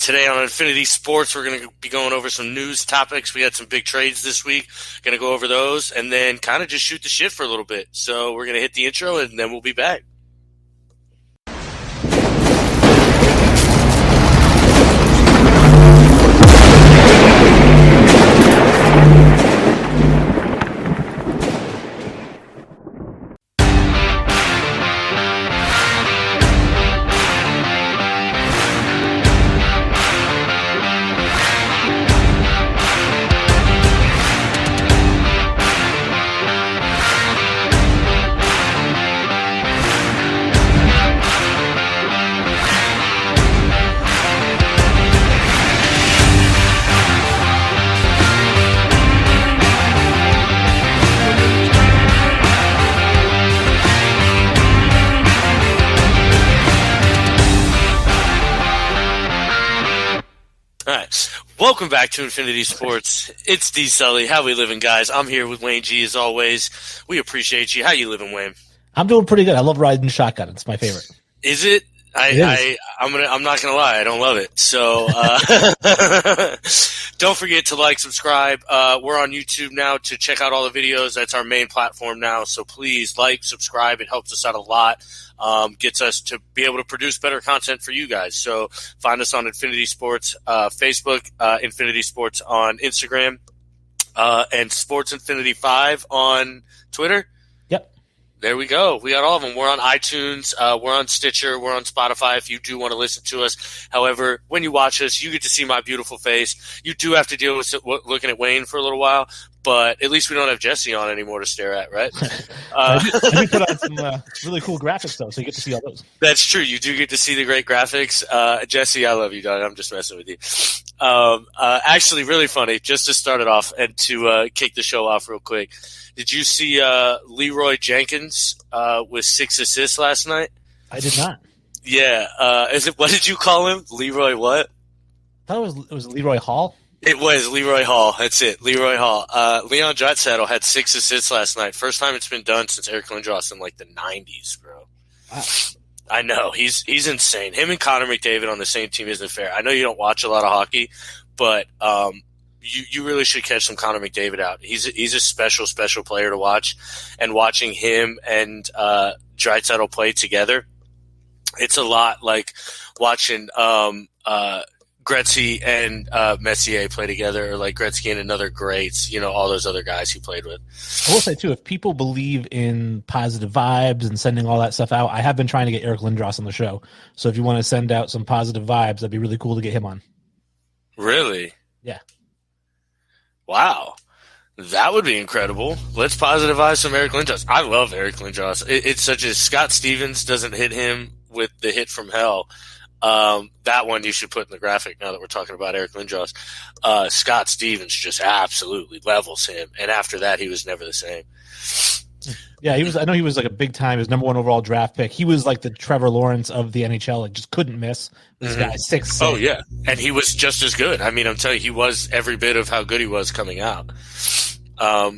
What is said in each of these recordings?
Today on Infinity Sports, we're going to be going over some news topics. We had some big trades this week. Going to go over those and then kind of just shoot the shit for a little bit. So we're going to hit the intro and then we'll be back. Welcome back to Infinity Sports. It's G Sully. How we living, guys? I'm here with Wayne G as always. We appreciate you. How you living, Wayne? I'm doing pretty good. I love riding shotgun. It's my favorite. Is it? I'm not gonna lie. I don't love it. So don't forget to like, subscribe. We're on YouTube now to check out all the videos. That's our main platform now. So please like, subscribe. It helps us out a lot. Gets us to be able to produce better content for you guys. So find us on Infinity Sports Facebook, Infinity Sports on Instagram, and Sports Infinity 5 on Twitter. Yep. There we go. We got all of them. We're on iTunes. We're on Stitcher. We're on Spotify if you do want to listen to us. However, when you watch us, you get to see my beautiful face. You do have to deal with looking at Wayne for a little while, but at least we don't have Jesse on anymore to stare at, right? I did put on some really cool graphics, though, so you get to see all those. That's true. You do get to see the great graphics. Jesse, I love you, dog. I'm just messing with you. Actually, really funny, just to start it off and to kick the show off real quick. Did you see Leroy Jenkins with 6 assists last night? I did not. Yeah. What did you call him? Leroy what? I thought it was Leroy Hall. It was Leroy Hall. That's it. Leroy Hall. Leon Draisaitl had 6 assists last night. First time it's been done since Eric Lindros in like the 90s, bro. Wow. I know. He's insane. Him and Connor McDavid on the same team isn't fair. I know you don't watch a lot of hockey, but you really should catch some Connor McDavid out. He's a special, special player to watch. And watching him and Draisaitl play together, it's a lot like watching Gretzky and Messier play together, or like Gretzky and another greats, all those other guys he played with. I will say, too, if people believe in positive vibes and sending all that stuff out, I have been trying to get Eric Lindros on the show. So if you want to send out some positive vibes, that'd be really cool to get him on. Really? Yeah. Wow. That would be incredible. Let's positivize some Eric Lindros. I love Eric Lindros. It's such as Scott Stevens doesn't hit him with the hit from hell. That one you should put in the graphic now that we're talking about Eric Lindros. Scott Stevens just absolutely levels him. And after that, he was never the same. Yeah, I know he was like a big time, his number 1 overall draft pick. He was like the Trevor Lawrence of the NHL, like just couldn't miss. This guy 6'6". Oh, yeah. And he was just as good. I mean, I'm telling you, he was every bit of how good he was coming out.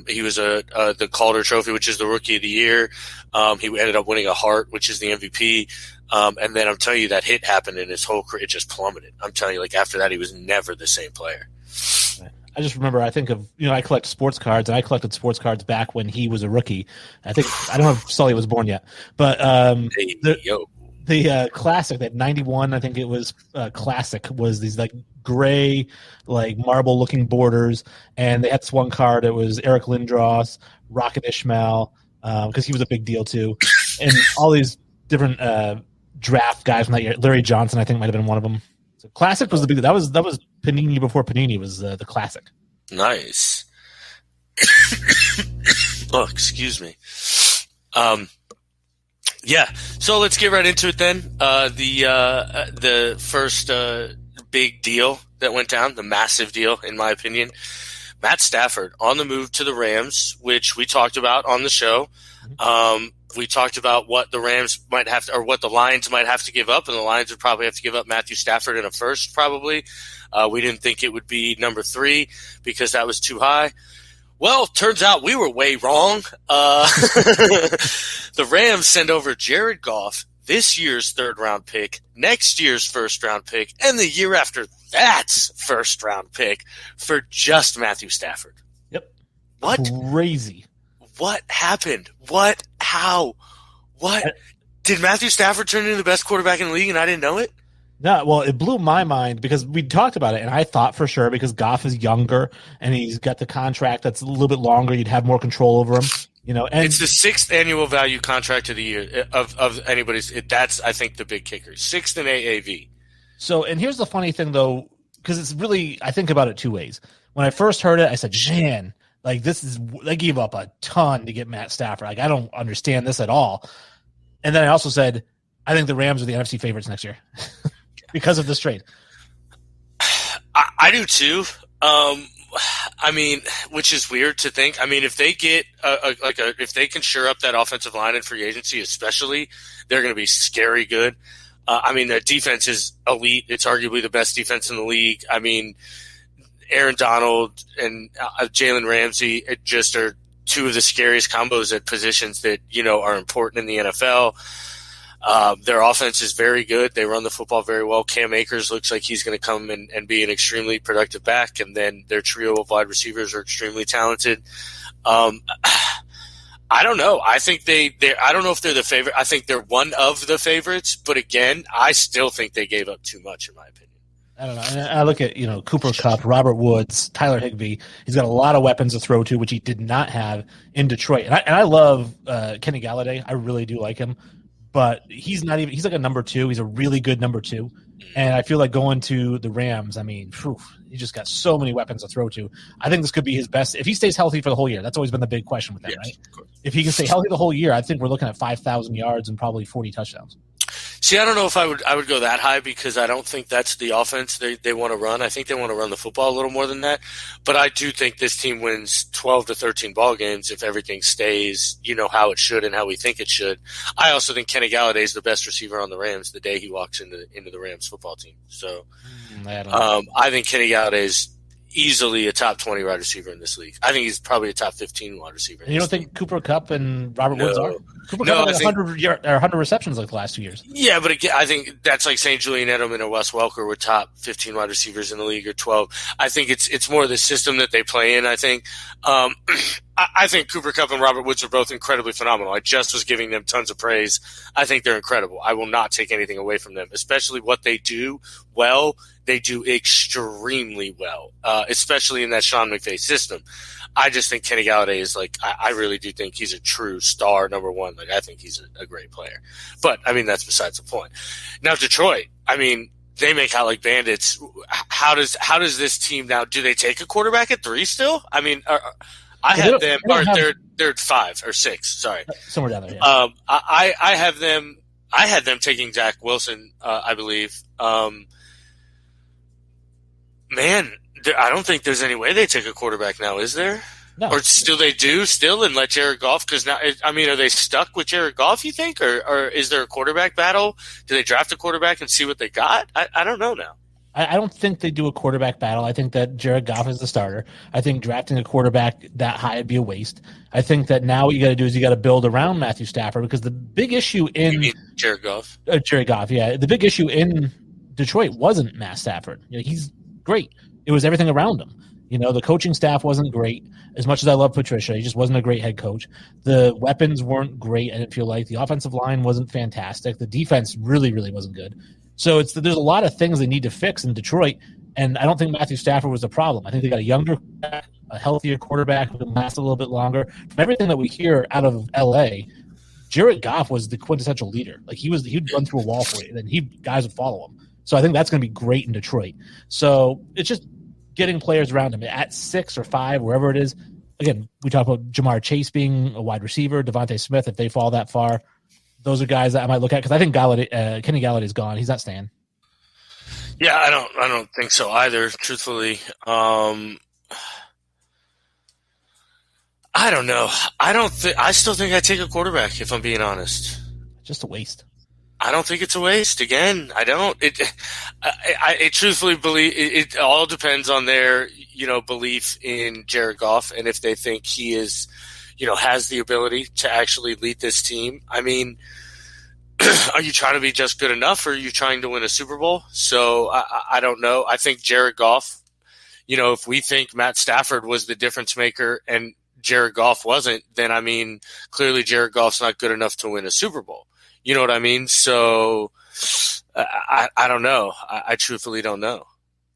He was the Calder Trophy, which is the Rookie of the Year. He ended up winning a Hart, which is the MVP. And then I'm telling you, that hit happened in his whole career. It just plummeted. I'm telling you, like after that, he was never the same player. I just remember, I think of, I collect sports cards, and I collected sports cards back when he was a rookie. I don't know if Sully was born yet, but the classic, that 91, I think it was classic, was these like gray, like marble looking borders. And they had this one card. It was Eric Lindros, Rocket Ishmael, because he was a big deal too. And all these different draft guys from that year. Larry Johnson, I think, might have been one of them. So classic was the big. That was Panini before Panini was the classic. Nice. Oh, excuse me. Yeah. So let's get right into it then. The first big deal that went down, the massive deal, in my opinion. Matt Stafford on the move to the Rams, which we talked about on the show. We talked about what the Rams might have to, or what the Lions might have to give up, and the Lions would probably have to give up Matthew Stafford in a first, probably. We didn't think it would be number 3 because that was too high. Well, turns out we were way wrong. The Rams send over Jared Goff, this year's third-round pick, next year's first-round pick, and the year after that's first-round pick for just Matthew Stafford. Yep. What? Crazy. What happened? What? How? What? Did Matthew Stafford turn into the best quarterback in the league and I didn't know it? No, well, it blew my mind because we talked about it, and I thought for sure because Goff is younger and he's got the contract that's a little bit longer, you'd have more control over him. And it's the 6th annual value contract of the year of anybody's. That's, I think, the big kicker. 6th in AAV. So, and here's the funny thing, though, because it's really, I think about it two ways. When I first heard it, I said, man, like they gave up a ton to get Matt Stafford. Like, I don't understand this at all. And then I also said, I think the Rams are the NFC favorites next year because of this trade. I do too. I mean, which is weird to think. I mean, if they get if they can shore up that offensive line in free agency, especially, they're going to be scary good. I mean, their defense is elite. It's arguably the best defense in the league. I mean, Aaron Donald and Jalen Ramsey just are two of the scariest combos at positions that, are important in the NFL. Their offense is very good. They run the football very well. Cam Akers looks like he's going to come and be an extremely productive back. And then their trio of wide receivers are extremely talented. I don't know. I think I don't know if they're the favorite. I think they're one of the favorites. But again, I still think they gave up too much, in my opinion. I don't know. And I look at, Cooper Kupp, Robert Woods, Tyler Higbee. He's got a lot of weapons to throw to, which he did not have in Detroit. And I love Kenny Galladay. I really do like him. But he's like a number 2. He's a really good number 2. And I feel like going to the Rams, I mean, he just got so many weapons to throw to. I think this could be his best. If he stays healthy for the whole year, that's always been the big question with that, right? If he can stay healthy the whole year, I think we're looking at 5,000 yards and probably 40 touchdowns. See, I don't know if I would go that high because I don't think that's the offense they want to run. I think they want to run the football a little more than that. But I do think this team wins 12 to 13 ball games if everything stays, how it should and how we think it should. I also think Kenny Galladay is the best receiver on the Rams the day he walks into the Rams football team. So I think Kenny Galladay is easily a top 20 wide receiver in this league. I think he's probably a top 15 wide receiver. And you don't think Cooper Kupp and Robert Woods are? Cooper Kupp had 100 receptions like the last 2 years. Yeah, but again, I think that's like saying Julian Edelman or Wes Welker were top 15 wide receivers in the league or 12. I think it's more the system that they play in, I think. I think Cooper Kupp and Robert Woods are both incredibly phenomenal. I just was giving them tons of praise. I think they're incredible. I will not take anything away from them, especially what they do well. They do extremely well, especially in that Sean McVay system. I just think Kenny Galladay is I really do think he's a true star, number 1. I think he's a great player. But, I mean, that's besides the point. Now, Detroit, I mean, they make out like bandits. How does this team now, do they take a quarterback at 3 still? I mean, I have them, or they're 5 or 6, sorry. Somewhere down there, yeah. I had them taking Zach Wilson, I believe. Man, I don't think there's any way they take a quarterback now, is there? No. Or still they do and let Jared Goff? Because now, I mean, are they stuck with Jared Goff, you think? Or is there a quarterback battle? Do they draft a quarterback and see what they got? I don't know now. I don't think they do a quarterback battle. I think that Jared Goff is the starter. I think drafting a quarterback that high would be a waste. I think that now what you got to do is you got to build around Matthew Stafford because the big issue in you mean Jared Goff? Jared Goff, yeah. The big issue in Detroit wasn't Matt Stafford. He's great. It was everything around him. The coaching staff wasn't great. As much as I love Patricia, he just wasn't a great head coach. The weapons weren't great, I didn't feel like. The offensive line wasn't fantastic. The defense really, really wasn't good. So there's a lot of things they need to fix in Detroit, and I don't think Matthew Stafford was the problem. I think they got a younger quarterback, a healthier quarterback who can last a little bit longer. From everything that we hear out of L.A., Jared Goff was the quintessential leader. He'd run through a wall for you, and guys would follow him. So I think that's going to be great in Detroit. So it's just getting players around him at 6 or 5, wherever it is. Again, we talk about Jamar Chase being a wide receiver, Devontae Smith, if they fall that far. Those are guys that I might look at because I think Kenny Galladay is gone. He's not staying. Yeah, I don't think so either, truthfully. I don't know. I still think I take a quarterback, if I'm being honest. Just a waste. I don't think it's a waste. Again, I don't. I truthfully believe it all depends on their, belief in Jared Goff and if they think he is, has the ability to actually lead this team. I mean, are you trying to be just good enough, or are you trying to win a Super Bowl? So I don't know. I think Jared Goff, if we think Matt Stafford was the difference maker and Jared Goff wasn't, then I mean, clearly Jared Goff's not good enough to win a Super Bowl. You know what I mean? So I don't know. I truthfully don't know.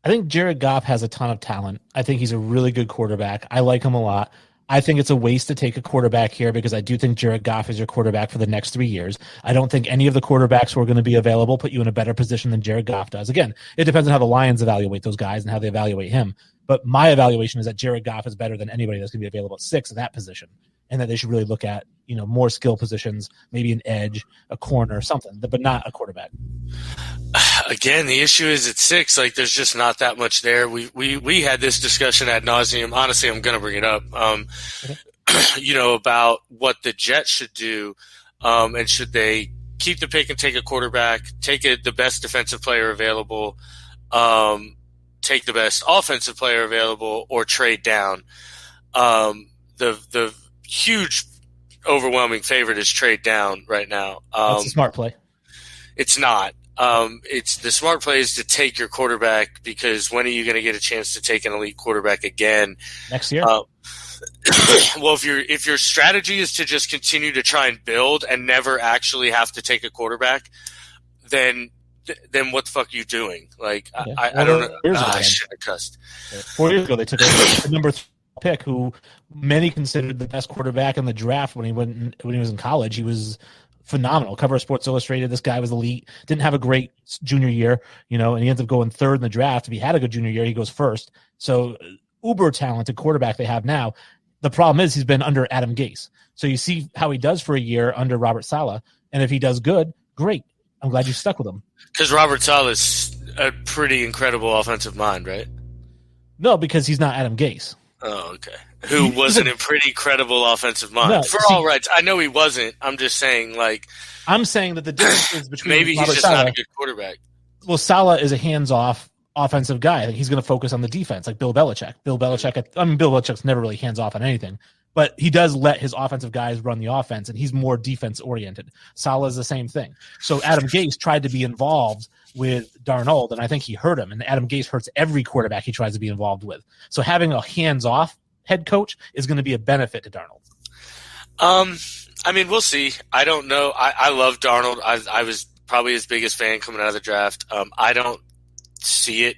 I think Jared Goff has a ton of talent. I think he's a really good quarterback. I like him a lot. I think it's a waste to take a quarterback here because I do think Jared Goff is your quarterback for the next 3 years. I don't think any of the quarterbacks who are going to be available put you in a better position than Jared Goff does. Again, it depends on how the Lions evaluate those guys and how they evaluate him. But my evaluation is that Jared Goff is better than anybody that's going to be available at 6 in that position, and that they should really look at more skill positions, maybe an edge, a corner, something, but not a quarterback. Again, the issue is at 6. Like, there's just not that much there. We had this discussion ad nauseum. Honestly, I'm going to bring it up. About what the Jets should do, and should they keep the pick and take a quarterback, take the best defensive player available, take the best offensive player available, or trade down. The huge, overwhelming favorite is trade down right now. That's a smart play. It's not. It's the smart play is to take your quarterback, because when are you going to get a chance to take an elite quarterback again? Next year? Well, if your strategy is to just continue to try and build and never actually have to take a quarterback, then what the fuck are you doing? Like, yeah. I don't know. I should have cussed. 4 years ago, they took a number 3 pick who many considered the best quarterback in the draft when he was in college. He was phenomenal. Cover of Sports Illustrated. This guy was elite. Didn't have a great junior year, and he ends up going 3rd in the draft. If he had a good junior year, he goes 1st. So uber talented quarterback they have now. The problem is he's been under Adam Gase. So you see how he does for a year under Robert Saleh. And if he does good, great. I'm glad you stuck with him. Because Robert Saleh's a pretty incredible offensive mind, right? No, because he's not Adam Gase. Oh, okay. Who wasn't a pretty credible offensive mind. No, all rights. I know he wasn't. I'm just saying, I'm saying that the difference is between maybe Robert he's just Saleh, not a good quarterback. Well, Saleh is a hands-off offensive guy. Like, he's going to focus on the defense, like Bill Belichick. Bill Belichick's never really hands-off on anything. But he does let his offensive guys run the offense, and he's more defense-oriented. Saleh is the same thing. So Adam Gase tried to be involved with Darnold, and I think he hurt him. And Adam Gase hurts every quarterback he tries to be involved with. So having a hands-off head coach is going to be a benefit to Darnold. I mean, we'll see. I don't know. I love Darnold. I was probably his biggest fan coming out of the draft. I don't see it.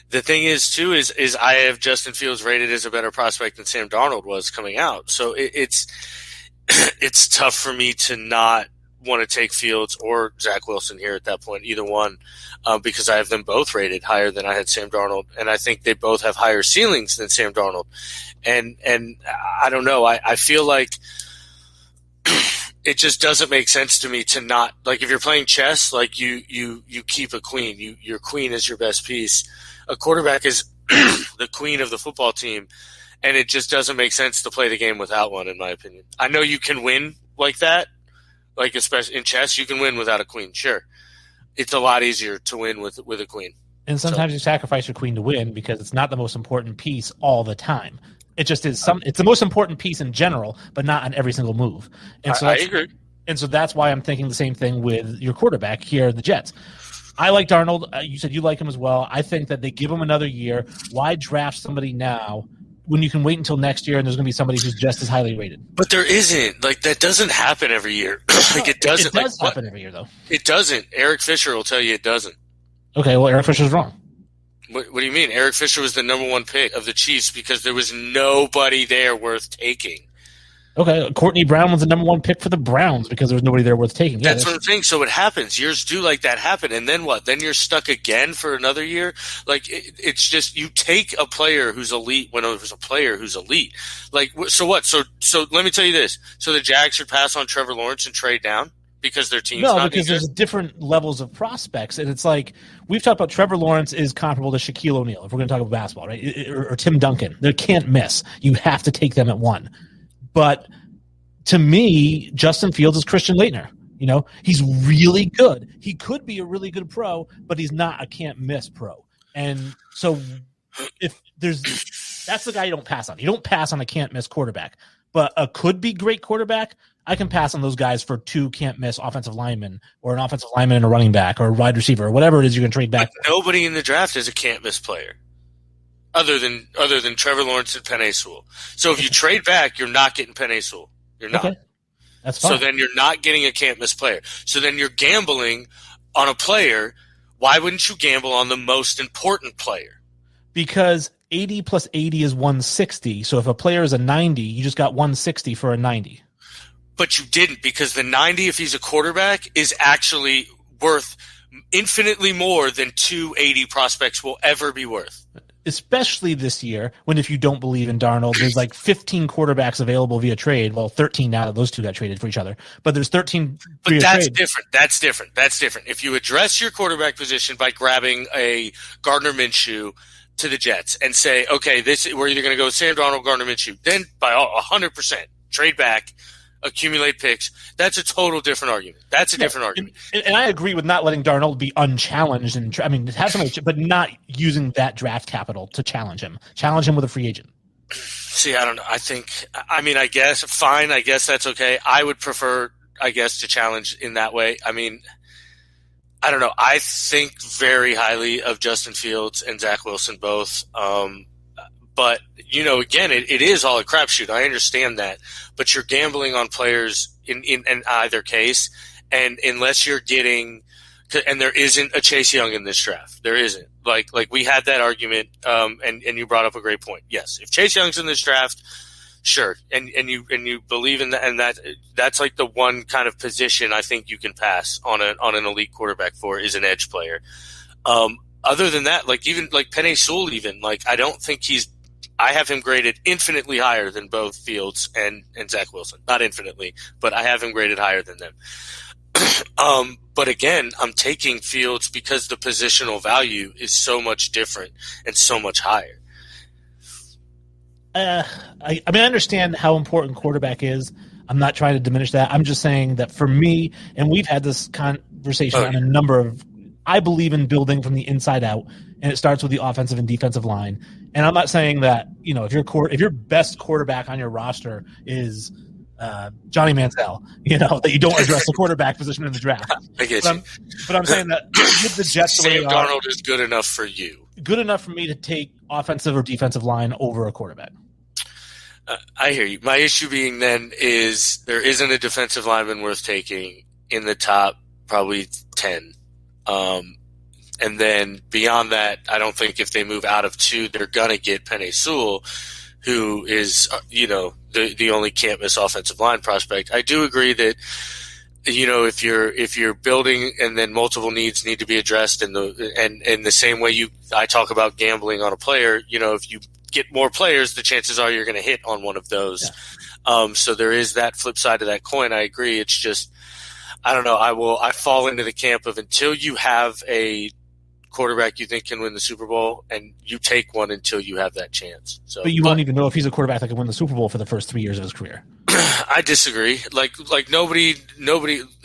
The thing is, too, is I have Justin Fields rated as a better prospect than Sam Darnold was coming out. So it's tough for me to not want to take Fields or Zach Wilson here at that point, either one, because I have them both rated higher than I had Sam Darnold, and I think they both have higher ceilings than Sam Darnold. And I don't know. I feel like it just doesn't make sense to me to not, like, if you're playing chess, like you keep a queen. Your queen is your best piece. A quarterback is the queen of the football team, and it just doesn't make sense to play the game without one, in my opinion. I know you can win like that, like especially in chess, you can win without a queen. Sure, it's a lot easier to win with a queen. And sometimes you sacrifice your queen to win because it's not the most important piece all the time. It just is it's the most important piece in general, but not on every single move. And so I agree. And so that's why I'm thinking the same thing with your quarterback here, the Jets. I like Darnold. You said you like him as well. I think that they give him another year. Why draft somebody now when you can wait until next year and there's going to be somebody who's just as highly rated? But there isn't. Like, that doesn't happen every year. It doesn't. It does happen every year, though. It doesn't. Eric Fisher will tell you it doesn't. Okay, well, Eric Fisher's wrong. What do you mean? Eric Fisher was the number 1 pick of the Chiefs because there was nobody there worth taking. Okay, Courtney Brown was the number 1 pick for the Browns because there was nobody there worth taking. That's what I'm saying. So it happens. Years do like that happen. And then what? Then you're stuck again for another year? Like, it's just you take a player who's elite when there's a player who's elite. Like, so what? So let me tell you this. So the Jags should pass on Trevor Lawrence and trade down because their team's not because there's different levels of prospects. And it's like we've talked about Trevor Lawrence is comparable to Shaquille O'Neal, if we're going to talk about basketball, right? Or Tim Duncan. They can't miss. You have to take them at 1. But to me, Justin Fields is Christian Laettner. He's really good. He could be a really good pro, but he's not a can't-miss pro. And so that's the guy you don't pass on. You don't pass on a can't-miss quarterback. But a could-be great quarterback, I can pass on those guys for 2 can't miss offensive linemen or an offensive lineman and a running back or a wide receiver or whatever it is you're going to trade back. But nobody in the draft is a can't miss player other than Trevor Lawrence and Penei Sewell. So if you trade back, you're not getting Penei Sewell. You're not. Okay. That's fine. So then you're not getting a can't miss player. So then you're gambling on a player. Why wouldn't you gamble on the most important player? Because 80 plus 80 is 160. So if a player is a 90, you just got 160 for a 90. But you didn't, because the 90, if he's a quarterback, is actually worth infinitely more than 280 prospects will ever be worth. Especially this year, when if you don't believe in Darnold, there's like 15 quarterbacks available via trade. Well, 13 now that those two got traded for each other. But there's 13 But that's trade. different. That's different. That's different. If you address your quarterback position by grabbing a Gardner Minshew to the Jets and say, okay, we're either going to go Sam Darnold, Gardner Minshew, then by 100% trade back, accumulate picks. That's a total different argument. That's a different argument. And I agree with not letting Darnold be unchallenged and have somebody, but not using that draft capital to challenge him. Challenge him with a free agent. See, I don't know. I guess fine. I guess that's okay. I would prefer, I guess, to challenge in that way. I mean, I don't know. I think very highly of Justin Fields and Zach Wilson both. But, again, it is all a crapshoot. I understand that. But you're gambling on players in either case. And unless you're getting – and there isn't a Chase Young in this draft. There isn't. Like we had that argument, and you brought up a great point. Yes, if Chase Young's in this draft, sure. And you believe in that, and that's like the one kind of position I think you can pass on an elite quarterback for is an edge player. Other than that, even Penei Sewell, I don't think I have him graded infinitely higher than both Fields and Zach Wilson. Not infinitely, but I have him graded higher than them. But again, I'm taking Fields because the positional value is so much different and so much higher. I understand how important quarterback is. I'm not trying to diminish that. I'm just saying that for me, and we've had this conversation on a number of, I believe in building from the inside out, and it starts with the offensive and defensive line. And I'm not saying that, if your best quarterback on your roster is Johnny Manziel, that you don't address the quarterback position in the draft. I get you. But I'm saying that with the Jets, Sam Darnold is good enough for you. Good enough for me to take offensive or defensive line over a quarterback. I hear you. My issue being then is there isn't a defensive lineman worth taking in the top probably 10. And then beyond that, I don't think if they move out of 2, they're going to get Penei Sewell, who is, the only can't miss offensive line prospect. I do agree that, if you're building and then multiple needs need to be addressed and the same way I talk about gambling on a player, if you get more players, the chances are you're going to hit on one of those. Yeah. So there is that flip side of that coin. I agree. It's just, I don't know. I fall into the camp of until you have a quarterback you think can win the Super Bowl, and you take one until you have that chance. So, but you won't even know if he's a quarterback that can win the Super Bowl for the first 3 years of his career. I disagree. Like nobody,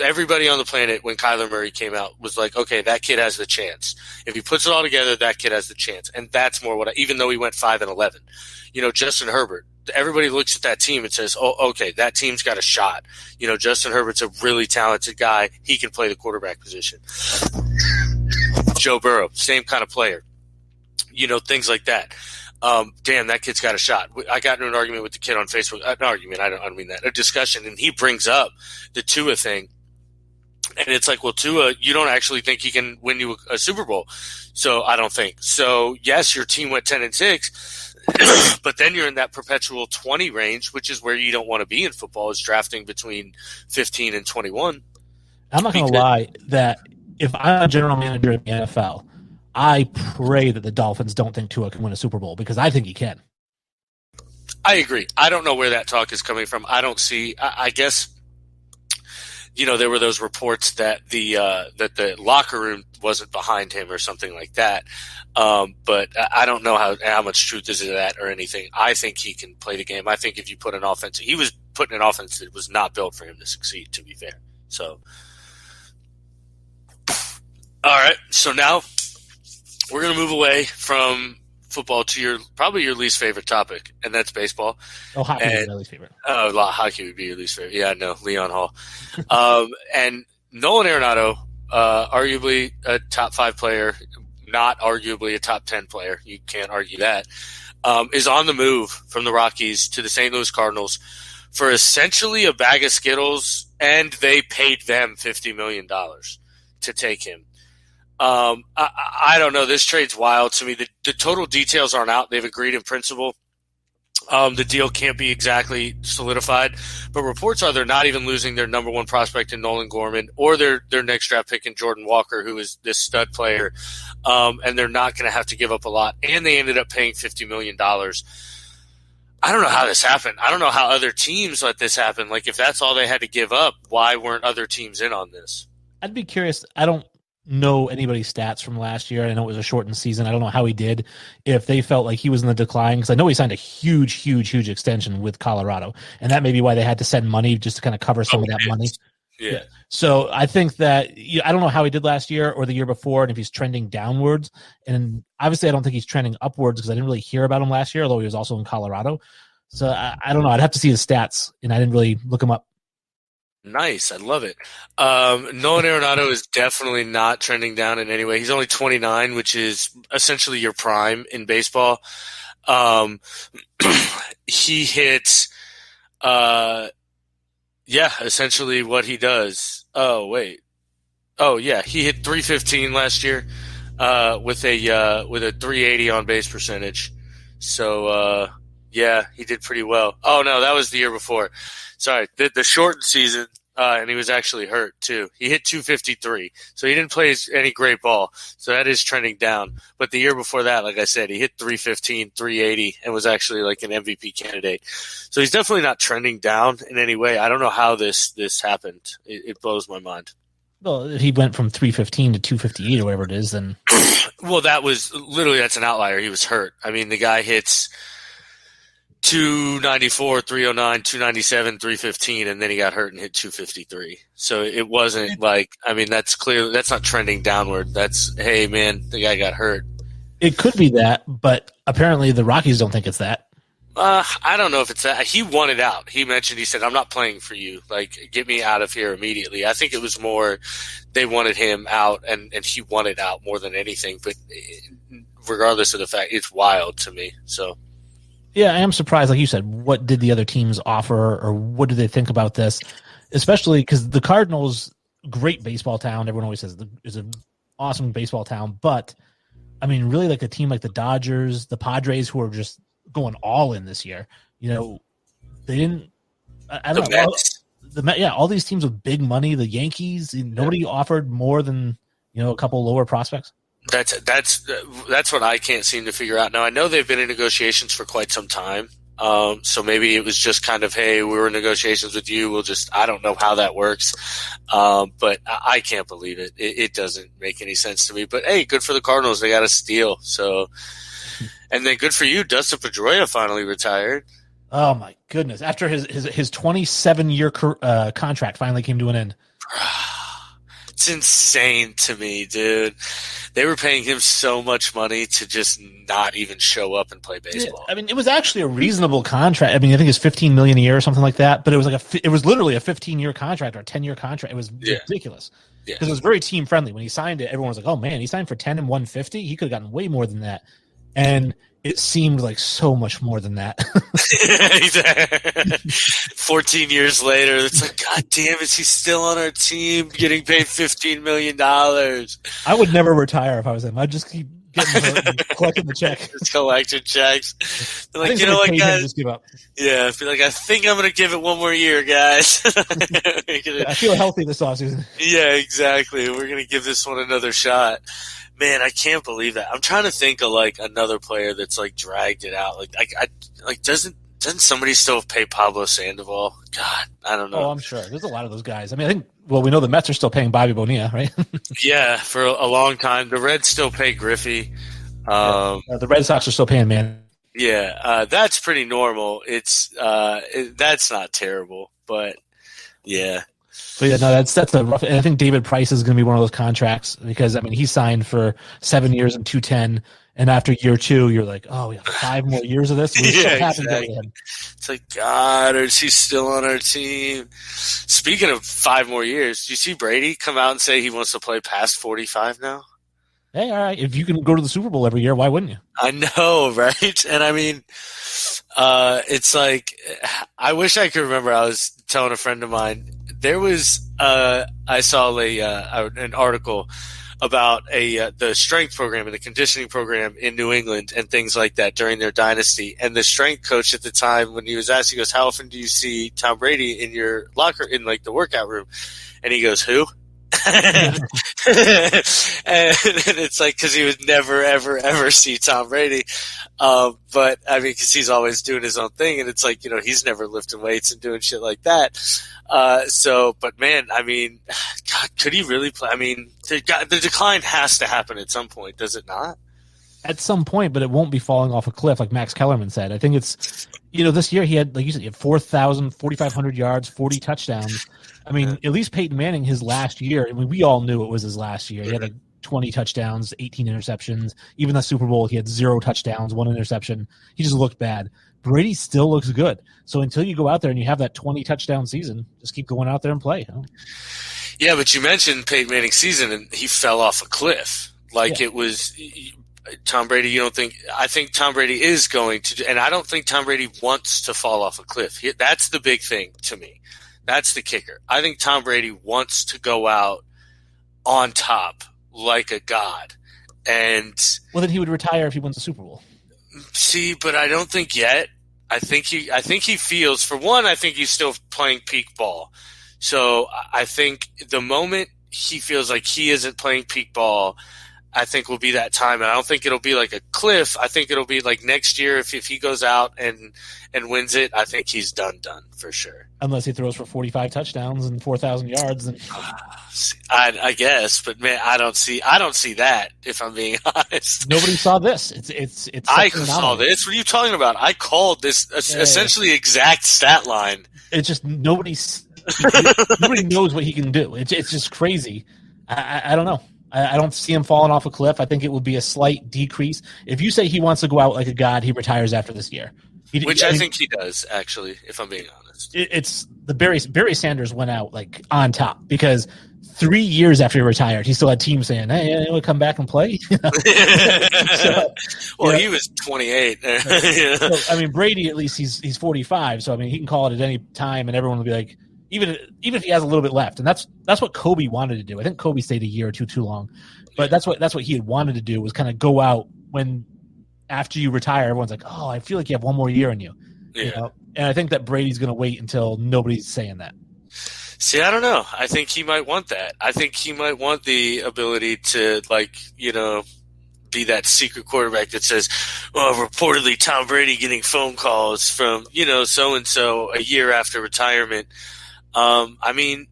everybody on the planet when Kyler Murray came out was like, okay, that kid has the chance. If he puts it all together, that kid has the chance. And that's more even though he went 5-11, Justin Herbert, everybody looks at that team and says, oh, okay, that team's got a shot. Justin Herbert's a really talented guy. He can play the quarterback position. Joe Burrow, same kind of player. Things like that. Damn, that kid's got a shot. I got into an argument with the kid on Facebook. An argument, I don't mean that. A discussion, and he brings up the Tua thing. And it's like, well, Tua, you don't actually think he can win you a Super Bowl. So I don't think. So, yes, your team went 10-6, but then you're in that perpetual 20 range, which is where you don't want to be in football, is drafting between 15 and 21. I'm not going to lie that if I'm a general manager in the NFL, I pray that the Dolphins don't think Tua can win a Super Bowl, because I think he can. I agree. I don't know where that talk is coming from. I don't see. I guess there were those reports that the locker room wasn't behind him or something like that. But I don't know how much truth is in that or anything. I think he can play the game. I think if you put an offense, he was putting an offense that was not built for him to succeed. To be fair, so all right. So now we're going to move away from football to probably your least favorite topic, and that's baseball. Oh, hockey is my least favorite. Oh, hockey would be your least favorite. Yeah, no, Leon Hall. And Nolan Arenado, arguably a top 5 player, not arguably a top 10 player. You can't argue that. Is on the move from the Rockies to the St. Louis Cardinals for essentially a bag of Skittles, and they paid them $50 million to take him. I don't know. This trade's wild to me. The total details aren't out. They've agreed in principle. The deal can't be exactly solidified, but reports are they're not even losing their number 1 prospect in Nolan Gorman or their next draft pick in Jordan Walker, who is this stud player, and they're not going to have to give up a lot. And they ended up paying $50 million. I don't know how this happened. I don't know how other teams let this happen. Like, if that's all they had to give up, why weren't other teams in on this? I'd be curious. I don't know anybody's stats from last year. I know it was a shortened season. I don't know how he did, if they felt like he was in the decline, because I know he signed a huge extension with Colorado, and that may be why they had to send money just to kind of cover some of that money. Yeah. So I think that I don't know how he did last year or the year before, and if he's trending downwards. And obviously, I don't think he's trending upwards because I didn't really hear about him last year, although he was also in Colorado. So I don't know. I'd have to see his stats, and I didn't really look him up. Nice. I love it. Nolan Arenado is definitely not trending down in any way. He's only 29, which is essentially your prime in baseball. He hits, essentially what he does. Oh, wait. Oh, yeah. He hit 315 last year with a 380 on base percentage. So, he did pretty well. Oh, no, that was the year before. Sorry, the shortened season, and he was actually hurt too. He hit 253, so he didn't play any great ball. So that is trending down. But the year before that, like I said, he hit 315, 380, and was actually like an MVP candidate. So he's definitely not trending down in any way. I don't know how this happened. It blows my mind. Well, if he went from 315 to 258 or whatever it is, then well, that's an outlier. He was hurt. I mean, the guy hits 294, 309, 297, 315, and then he got hurt and hit 253. So it wasn't that's clear. That's not trending downward. That's, hey, man, the guy got hurt. It could be that, but apparently the Rockies don't think it's that. I don't know if it's that. He wanted out. He said, I'm not playing for you. Like, get me out of here immediately. I think it was more they wanted him out, and he wanted out more than anything. But regardless of the fact, it's wild to me. So. Yeah, I am surprised. Like you said, what did the other teams offer, or what do they think about this? Especially because the Cardinals, great baseball town. Everyone always says is an awesome baseball town. But, I mean, really, like a team like the Dodgers, the Padres, who are just going all in this year, they didn't – I don't know. All these teams with big money, the Yankees, nobody offered more than, a couple lower prospects. That's what I can't seem to figure out. Now, I know they've been in negotiations for quite some time. So maybe it was just kind of, hey, we were in negotiations with you. I don't know how that works. But I can't believe it. It doesn't make any sense to me. But hey, good for the Cardinals. They got a steal. So, and then good for you. Dustin Pedroia finally retired. Oh my goodness. After his 27-year contract finally came to an end. It's insane to me, dude. They were paying him so much money to just not even show up and play baseball. Yeah, I mean, it was actually a reasonable contract. I mean, I think it's $15 million a year or something like that. But it was it was literally a 15-year contract or a 10-year contract. It was ridiculous because it was very team friendly. When he signed it, everyone was like, "Oh man, he signed for 10 and 150. He could have gotten way more than that." And it seemed like so much more than that. 14 years later, it's like, God damn, is he still on our team getting paid $15 million? I would never retire if I was him. I'd just keep getting hurt and collecting the check. Just collecting checks. They're like, you know what, guys? Just give up. Yeah, I feel like I think I'm going to give it one more year, guys. I feel healthy this offseason. Yeah, exactly. We're going to give this one another shot. Man, I can't believe that. I'm trying to think of like another player that's like dragged it out. Like doesn't somebody still pay Pablo Sandoval? God, I don't know. Oh, I'm sure. There's a lot of those guys. I mean, we know the Mets are still paying Bobby Bonilla, right? Yeah, for a long time. The Reds still pay Griffey. The Red Sox are still paying Man. Yeah, that's pretty normal. That's not terrible, but yeah. But yeah, no, that's a rough. And I think David Price is going to be one of those contracts because I mean he signed for 7 years and 210, and after year 2, you're like, oh, we have 5 more years of this. We're so happy to get him. It's like, God, is he still on our team? Speaking of 5 more years, do you see Brady come out and say he wants to play past 45 now? Hey, all right. If you can go to the Super Bowl every year, why wouldn't you? I know, right? And I mean, it's like, I wish I could remember. I was telling a friend of mine, there was, I saw an article about the strength program and the conditioning program in New England and things like that during their dynasty. And the strength coach at the time, when he was asked, he goes, how often do you see Tom Brady in your locker, in like the workout room? And he goes, who? and it's like, cause he would never, ever, ever see Tom Brady. But I mean, cause he's always doing his own thing. And it's like, he's never lifting weights and doing shit like that. But man, I mean, God, could he really play? I mean, the decline has to happen at some point, does it not? At some point, but it won't be falling off a cliff like Max Kellerman said. I think it's, this year he had, like you said, he had 4,500 yards, 40 touchdowns. I mean, at least Peyton Manning, his last year, I mean, we all knew it was his last year. He had 20 touchdowns, 18 interceptions. Even the Super Bowl, he had 0 touchdowns, 1 interception. He just looked bad. Brady still looks good. So until you go out there and you have that 20 touchdown season, just keep going out there and play. Yeah, but you mentioned Peyton Manning's season, and he fell off a cliff. It was Tom Brady. You don't think? I think Tom Brady is going to, and I don't think Tom Brady wants to fall off a cliff. That's the big thing to me. That's the kicker. I think Tom Brady wants to go out on top like a god. And well, then he would retire if he wins the Super Bowl. See, but I don't think yet. I think he feels, for one, I think he's still playing peak ball. So I think the moment he feels like he isn't playing peak ball, I think will be that time. And I don't think it'll be like a cliff. I think it'll be like next year if he goes out and wins it, I think he's done for sure. Unless he throws for 45 touchdowns and 4,000 yards. And I guess, but man, I don't see that, if I'm being honest. Nobody saw this. It's I saw this. What are you talking about? I called this essentially exact stat line. It's just nobody knows what he can do. It's just crazy. I don't know. I don't see him falling off a cliff. I think it would be a slight decrease. If you say he wants to go out like a god, he retires after this year. I think he does, actually, if I'm being honest. It's the Barry Sanders went out like on top because 3 years after he retired, he still had teams saying, "Hey, you want to come back and play?" He was 28. So, I mean, Brady, at least he's 45, so I mean, he can call it at any time, and everyone will be like, even if he has a little bit left, and that's what Kobe wanted to do. I think Kobe stayed a year or two too long, but that's what he had wanted to do was kind of go out when. After you retire, everyone's like, "Oh, I feel like you have one more year in you." Yeah. And I think that Brady's going to wait until nobody's saying that. See, I don't know. I think he might want that. I think he might want the ability to, be that secret quarterback that says, "Well, reportedly Tom Brady getting phone calls from so and so a year after retirement." Obviously,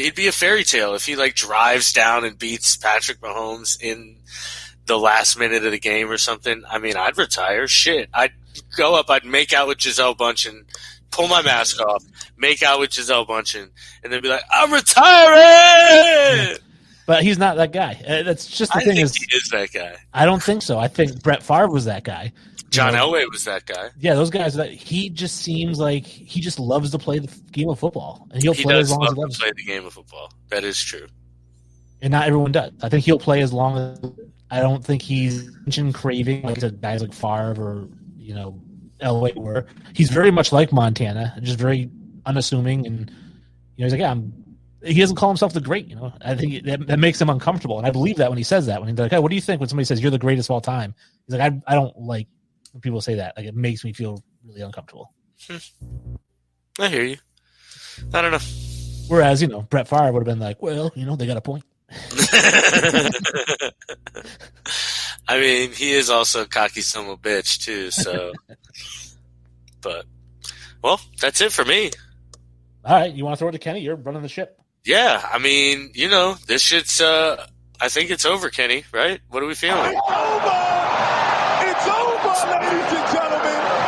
it'd be a fairy tale if he drives down and beats Patrick Mahomes in the last minute of the game or something. I mean, I'd retire. Shit. I'd go up, I'd make out with Gisele Bundchen, pull my mask off, make out with Gisele Bundchen, and then be like, "I'm retiring!" But he's not that guy. That's just the thing. He is that guy. I don't think so. I think Brett Favre was that guy. John Elway was that guy. Yeah, those guys. He just seems like he just loves to play the game of football, and he'll play as long as he loves to play the game of football. That is true. And not everyone does. I think he'll play as long as. I don't think he's craving like guys like Favre or Elway were. He's very much like Montana, just very unassuming, and he's like, he doesn't call himself the great. I think that makes him uncomfortable, and I believe that when he says that. When he's like, "Hey, what do you think?" When somebody says you're the greatest of all time, he's like, I don't like when people say that. Like, it makes me feel really uncomfortable. I hear you. I don't know. Whereas Brett Favre would have been like, well, they got a point. I mean, he is also a cocky son of a bitch too. So, but that's it for me. All right, you want to throw it to Kenny? You're running the ship. Yeah, I mean, this shit's. I think it's over, Kenny. Right? What are we feeling? It's over. It's over, ladies and gentlemen.